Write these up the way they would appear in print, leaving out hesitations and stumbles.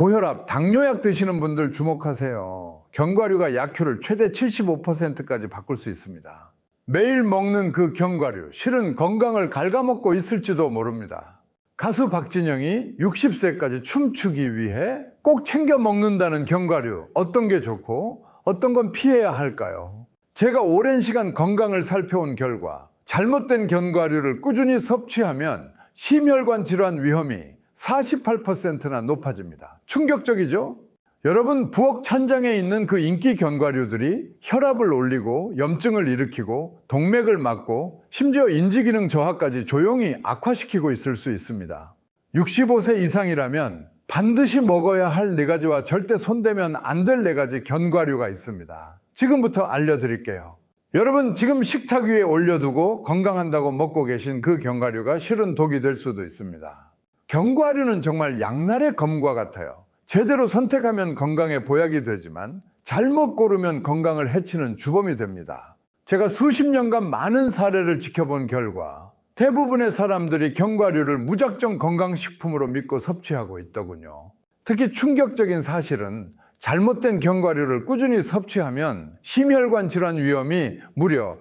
고혈압, 당뇨약 드시는 분들 주목하세요. 견과류가 약효를 최대 75%까지 바꿀 수 있습니다. 매일 먹는 그 견과류, 실은 건강을 갉아먹고 있을지도 모릅니다. 가수 박진영이 60세까지 춤추기 위해 꼭 챙겨 먹는다는 견과류, 어떤 게 좋고 어떤 건 피해야 할까요? 제가 오랜 시간 건강을 살펴온 결과 잘못된 견과류를 꾸준히 섭취하면 심혈관 질환 위험이 48%나 높아집니다. 충격적이죠? 여러분, 부엌 찬장에 있는 그 인기 견과류들이 혈압을 올리고 염증을 일으키고 동맥을 막고 심지어 인지기능 저하까지 조용히 악화시키고 있을 수 있습니다. 65세 이상이라면 반드시 먹어야 할 4가지와 절대 손대면 안 될 4가지 견과류가 있습니다. 지금부터 알려드릴게요. 여러분, 지금 식탁 위에 올려두고 건강한다고 먹고 계신 그 견과류가 실은 독이 될 수도 있습니다. 견과류는 정말 양날의 검과 같아요. 제대로 선택하면 건강에 보약이 되지만 잘못 고르면 건강을 해치는 주범이 됩니다. 제가 수십 년간 많은 사례를 지켜본 결과 대부분의 사람들이 견과류를 무작정 건강식품으로 믿고 섭취하고 있더군요. 특히 충격적인 사실은 잘못된 견과류를 꾸준히 섭취하면 심혈관 질환 위험이 무려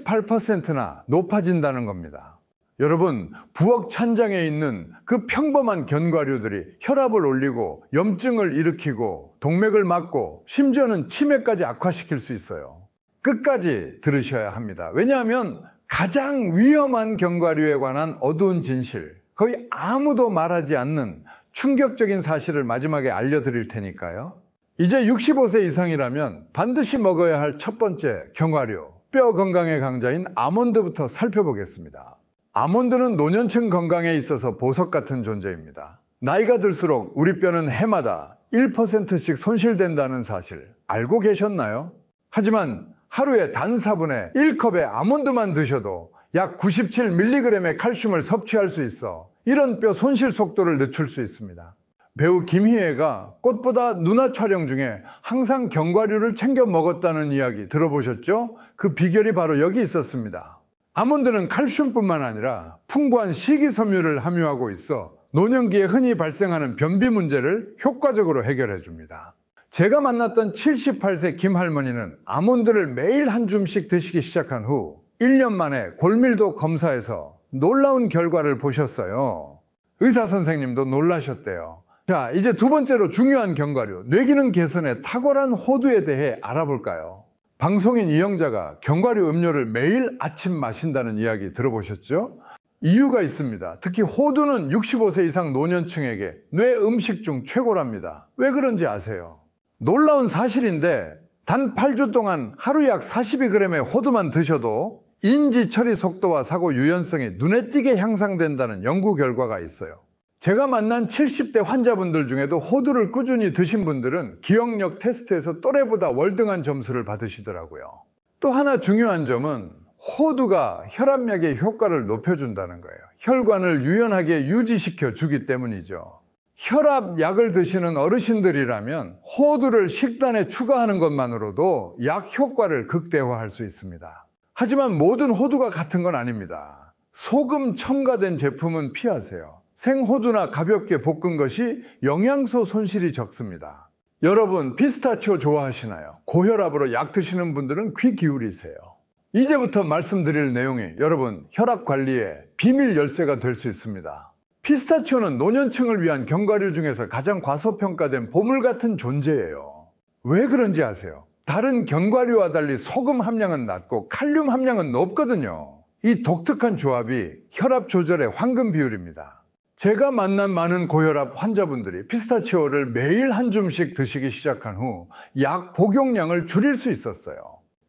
48%나 높아진다는 겁니다. 여러분, 부엌 찬장에 있는 그 평범한 견과류들이 혈압을 올리고 염증을 일으키고 동맥을 막고 심지어는 치매까지 악화시킬 수 있어요. 끝까지 들으셔야 합니다. 왜냐하면 가장 위험한 견과류에 관한 어두운 진실, 거의 아무도 말하지 않는 충격적인 사실을 마지막에 알려드릴 테니까요. 이제 65세 이상이라면 반드시 먹어야 할 첫 번째 견과류, 뼈 건강의 강자인 아몬드부터 살펴보겠습니다. 아몬드는 노년층 건강에 있어서 보석 같은 존재입니다. 나이가 들수록 우리 뼈는 해마다 1%씩 손실된다는 사실 알고 계셨나요? 하지만 하루에 단 4분의 1컵의 아몬드만 드셔도 약 97mg의 칼슘을 섭취할 수 있어 이런 뼈 손실 속도를 늦출 수 있습니다. 배우 김희애가 꽃보다 누나 촬영 중에 항상 견과류를 챙겨 먹었다는 이야기 들어보셨죠? 그 비결이 바로 여기 있었습니다. 아몬드는 칼슘뿐만 아니라 풍부한 식이섬유를 함유하고 있어 노년기에 흔히 발생하는 변비 문제를 효과적으로 해결해 줍니다. 제가 만났던 78세 김할머니는 아몬드를 매일 한 줌씩 드시기 시작한 후 1년 만에 골밀도 검사에서 놀라운 결과를 보셨어요. 의사 선생님도 놀라셨대요. 자, 이제 두 번째로 중요한 견과류, 뇌기능 개선에 탁월한 호두에 대해 알아볼까요? 방송인 이영자가 견과류 음료를 매일 아침 마신다는 이야기 들어보셨죠? 이유가 있습니다. 특히 호두는 65세 이상 노년층에게 뇌 음식 중 최고랍니다. 왜 그런지 아세요? 놀라운 사실인데 단 8주 동안 하루 약 42g의 호두만 드셔도 인지 처리 속도와 사고 유연성이 눈에 띄게 향상된다는 연구 결과가 있어요. 제가 만난 70대 환자분들 중에도 호두를 꾸준히 드신 분들은 기억력 테스트에서 또래보다 월등한 점수를 받으시더라고요. 또 하나 중요한 점은 호두가 혈압약의 효과를 높여준다는 거예요. 혈관을 유연하게 유지시켜 주기 때문이죠. 혈압약을 드시는 어르신들이라면 호두를 식단에 추가하는 것만으로도 약 효과를 극대화할 수 있습니다. 하지만 모든 호두가 같은 건 아닙니다. 소금 첨가된 제품은 피하세요. 생호두나 가볍게 볶은 것이 영양소 손실이 적습니다. 여러분, 피스타치오 좋아하시나요? 고혈압으로 약 드시는 분들은 귀 기울이세요. 이제부터 말씀드릴 내용이 여러분 혈압 관리에 비밀 열쇠가 될 수 있습니다. 피스타치오는 노년층을 위한 견과류 중에서 가장 과소평가된 보물 같은 존재예요. 왜 그런지 아세요? 다른 견과류와 달리 소금 함량은 낮고 칼륨 함량은 높거든요. 이 독특한 조합이 혈압 조절의 황금 비율입니다. 제가 만난 많은 고혈압 환자분들이 피스타치오를 매일 한 줌씩 드시기 시작한 후 약 복용량을 줄일 수 있었어요.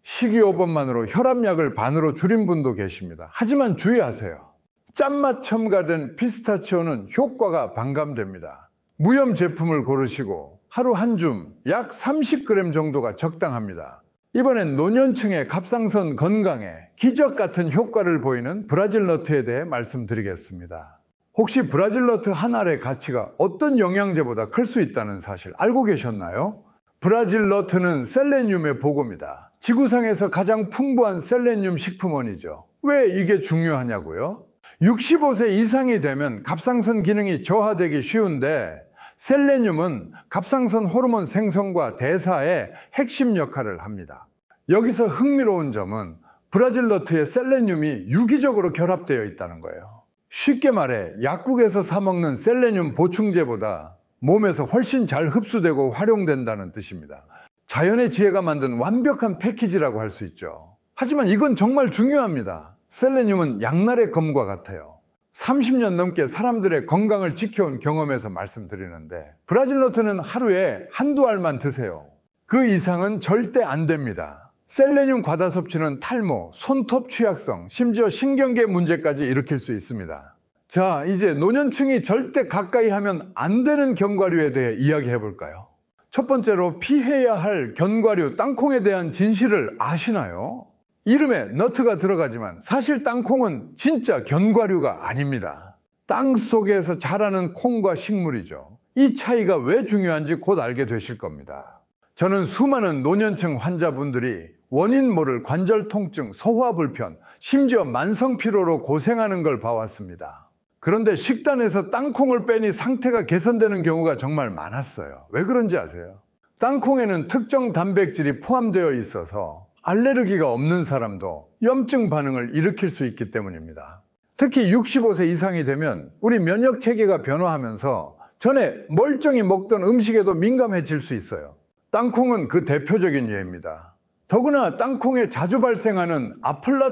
식이요법만으로 혈압약을 반으로 줄인 분도 계십니다. 하지만 주의하세요. 짠맛 첨가된 피스타치오는 효과가 반감됩니다. 무염 제품을 고르시고 하루 한 줌 약 30g 정도가 적당합니다. 이번엔 노년층의 갑상선 건강에 기적 같은 효과를 보이는 브라질 너트에 대해 말씀드리겠습니다. 혹시 브라질 너트 한 알의 가치가 어떤 영양제보다 클 수 있다는 사실 알고 계셨나요? 브라질 너트는 셀레늄의 보고입니다. 지구상에서 가장 풍부한 셀레늄 식품원이죠. 왜 이게 중요하냐고요? 65세 이상이 되면 갑상선 기능이 저하되기 쉬운데 셀레늄은 갑상선 호르몬 생성과 대사의 핵심 역할을 합니다. 여기서 흥미로운 점은 브라질 너트에 셀레늄이 유기적으로 결합되어 있다는 거예요. 쉽게 말해 약국에서 사 먹는 셀레늄 보충제보다 몸에서 훨씬 잘 흡수되고 활용된다는 뜻입니다. 자연의 지혜가 만든 완벽한 패키지라고 할 수 있죠. 하지만 이건 정말 중요합니다. 셀레늄은 양날의 검과 같아요. 30년 넘게 사람들의 건강을 지켜온 경험에서 말씀드리는데 브라질 너트는 하루에 한두 알만 드세요. 그 이상은 절대 안 됩니다. 셀레늄 과다 섭취는 탈모, 손톱 취약성, 심지어 신경계 문제까지 일으킬 수 있습니다. 자, 이제 노년층이 절대 가까이 하면 안 되는 견과류에 대해 이야기해 볼까요? 첫 번째로 피해야 할 견과류 땅콩에 대한 진실을 아시나요? 이름에 너트가 들어가지만 사실 땅콩은 진짜 견과류가 아닙니다. 땅 속에서 자라는 콩과 식물이죠. 이 차이가 왜 중요한지 곧 알게 되실 겁니다. 저는 수많은 노년층 환자분들이 원인 모를 관절 통증, 소화 불편, 심지어 만성 피로로 고생하는 걸 봐왔습니다. 그런데 식단에서 땅콩을 빼니 상태가 개선되는 경우가 정말 많았어요. 왜 그런지 아세요? 땅콩에는 특정 단백질이 포함되어 있어서 알레르기가 없는 사람도 염증 반응을 일으킬 수 있기 때문입니다. 특히 65세 이상이 되면 우리 면역 체계가 변화하면서 전에 멀쩡히 먹던 음식에도 민감해질 수 있어요. 땅콩은 그 대표적인 예입니다. 더구나 땅콩에 자주 발생하는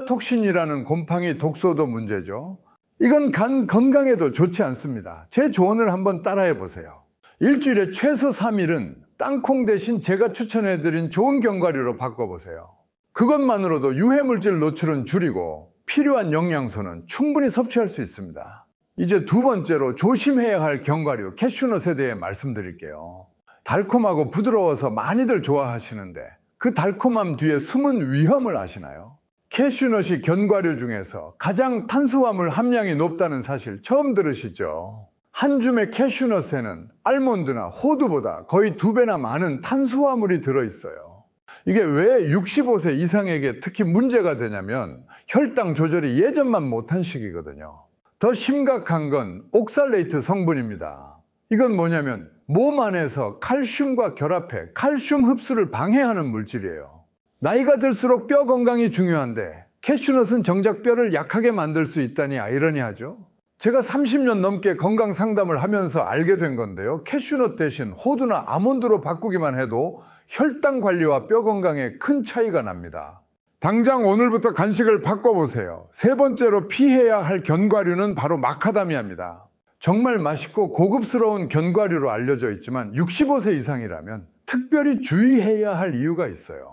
아플라톡신이라는 곰팡이 독소도 문제죠. 이건 간 건강에도 좋지 않습니다. 제 조언을 한번 따라해 보세요. 일주일에 최소 3일은 땅콩 대신 제가 추천해드린 좋은 견과류로 바꿔보세요. 그것만으로도 유해물질 노출은 줄이고 필요한 영양소는 충분히 섭취할 수 있습니다. 이제 두 번째로 조심해야 할 견과류 캐슈넛에 대해 말씀드릴게요. 달콤하고 부드러워서 많이들 좋아하시는데 그 달콤함 뒤에 숨은 위험을 아시나요? 캐슈넛이 견과류 중에서 가장 탄수화물 함량이 높다는 사실 처음 들으시죠? 한 줌의 캐슈넛에는 알몬드나 호두보다 거의 2배나 많은 탄수화물이 들어있어요. 이게 왜 65세 이상에게 특히 문제가 되냐면 혈당 조절이 예전만 못한 시기거든요. 더 심각한 건 옥살레이트 성분입니다. 이건 뭐냐면 몸 안에서 칼슘과 결합해 칼슘 흡수를 방해하는 물질이에요. 나이가 들수록 뼈 건강이 중요한데 캐슈넛은 정작 뼈를 약하게 만들 수 있다니 아이러니하죠. 제가 30년 넘게 건강 상담을 하면서 알게 된 건데요. 캐슈넛 대신 호두나 아몬드로 바꾸기만 해도 혈당 관리와 뼈 건강에 큰 차이가 납니다. 당장 오늘부터 간식을 바꿔보세요. 세 번째로 피해야 할 견과류는 바로 마카다미아입니다. 정말 맛있고 고급스러운 견과류로 알려져 있지만 65세 이상이라면 특별히 주의해야 할 이유가 있어요.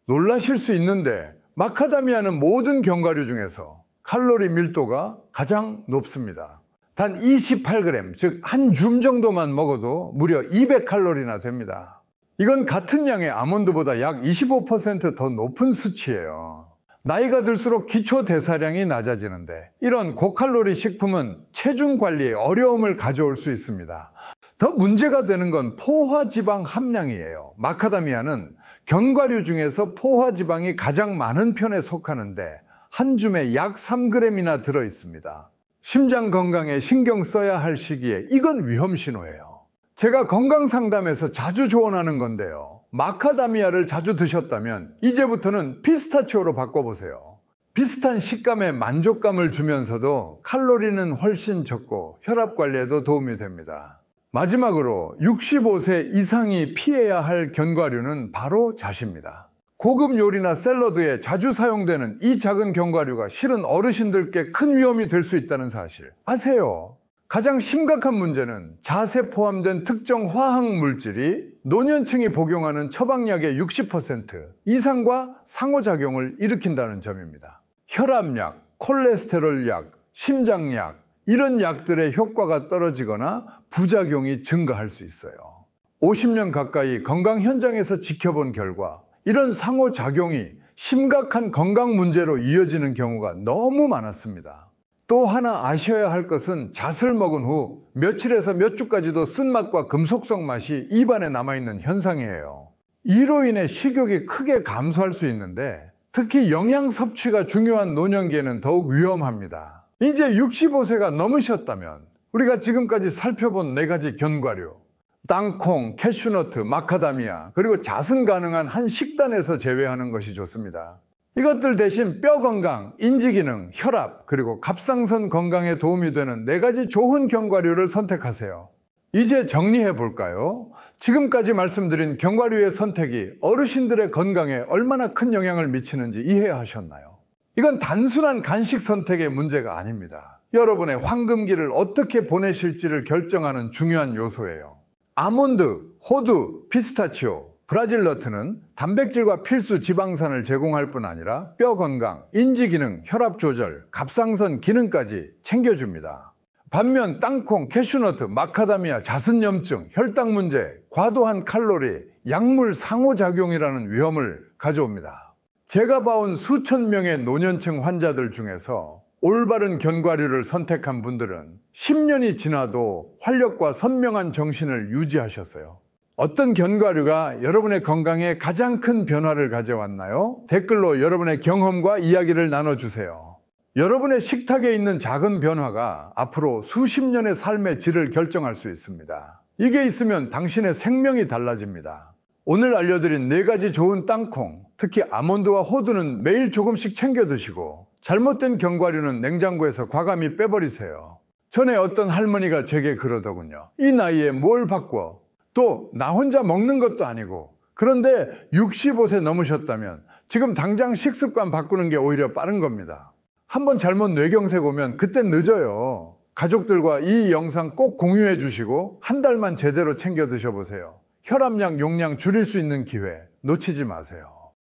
놀라실 수 있는데 마카다미아는 모든 견과류 중에서 칼로리 밀도가 가장 높습니다. 단 28g, 즉 한 줌 정도만 먹어도 무려 200칼로리나 됩니다. 이건 같은 양의 아몬드보다 약 25% 더 높은 수치예요. 나이가 들수록 기초 대사량이 낮아지는데 이런 고칼로리 식품은 체중 관리에 어려움을 가져올 수 있습니다. 더 문제가 되는 건 포화지방 함량이에요. 마카다미아는 견과류 중에서 포화지방이 가장 많은 편에 속하는데 한 줌에 약 3g이나 들어있습니다. 심장 건강에 신경 써야 할 시기에 이건 위험 신호예요. 제가 건강상담에서 자주 조언하는 건데요. 마카다미아를 자주 드셨다면 이제부터는 피스타치오로 바꿔보세요. 비슷한 식감에 만족감을 주면서도 칼로리는 훨씬 적고 혈압 관리에도 도움이 됩니다. 마지막으로 65세 이상이 피해야 할 견과류는 바로 잣입니다. 고급 요리나 샐러드에 자주 사용되는 이 작은 견과류가 실은 어르신들께 큰 위험이 될 수 있다는 사실 아세요? 가장 심각한 문제는 잣에 포함된 특정 화학 물질이 노년층이 복용하는 처방약의 60% 이상과 상호작용을 일으킨다는 점입니다. 혈압약, 콜레스테롤약, 심장약 이런 약들의 효과가 떨어지거나 부작용이 증가할 수 있어요. 50년 가까이 건강 현장에서 지켜본 결과 이런 상호작용이 심각한 건강 문제로 이어지는 경우가 너무 많았습니다. 또 하나 아셔야 할 것은 잣을 먹은 후 며칠에서 몇 주까지도 쓴맛과 금속성 맛이 입안에 남아있는 현상이에요. 이로 인해 식욕이 크게 감소할 수 있는데 특히 영양 섭취가 중요한 노년기에는 더욱 위험합니다. 이제 65세가 넘으셨다면 우리가 지금까지 살펴본 4가지 견과류 땅콩, 캐슈너트, 마카다미아, 그리고 자승 가능한 한 식단에서 제외하는 것이 좋습니다. 이것들 대신 뼈 건강, 인지 기능, 혈압, 그리고 갑상선 건강에 도움이 되는 4가지 좋은 견과류를 선택하세요. 이제 정리해 볼까요? 지금까지 말씀드린 견과류의 선택이 어르신들의 건강에 얼마나 큰 영향을 미치는지 이해하셨나요? 이건 단순한 간식 선택의 문제가 아닙니다. 여러분의 황금기를 어떻게 보내실지를 결정하는 중요한 요소예요. 아몬드, 호두, 피스타치오, 브라질 너트는 단백질과 필수 지방산을 제공할 뿐 아니라 뼈 건강, 인지 기능, 혈압 조절, 갑상선 기능까지 챙겨줍니다. 반면 땅콩, 캐슈너트, 마카다미아, 자순염증, 혈당 문제, 과도한 칼로리, 약물 상호작용이라는 위험을 가져옵니다. 제가 봐온 수천 명의 노년층 환자들 중에서 올바른 견과류를 선택한 분들은 10년이 지나도 활력과 선명한 정신을 유지하셨어요. 어떤 견과류가 여러분의 건강에 가장 큰 변화를 가져왔나요? 댓글로 여러분의 경험과 이야기를 나눠주세요. 여러분의 식탁에 있는 작은 변화가 앞으로 수십 년의 삶의 질을 결정할 수 있습니다. 이게 있으면 당신의 생명이 달라집니다. 오늘 알려드린 4가지 좋은 땅콩, 특히 아몬드와 호두는 매일 조금씩 챙겨 드시고 잘못된 견과류는 냉장고에서 과감히 빼버리세요. 전에 어떤 할머니가 제게 그러더군요. 이 나이에 뭘 바꿔? 또 나 혼자 먹는 것도 아니고, 그런데 65세 넘으셨다면 지금 당장 식습관 바꾸는 게 오히려 빠른 겁니다. 한번 잘못 뇌경색 오면 그땐 늦어요. 가족들과 이 영상 꼭 공유해 주시고 한 달만 제대로 챙겨 드셔보세요. 혈압약 용량 줄일 수 있는 기회 놓치지 마세요.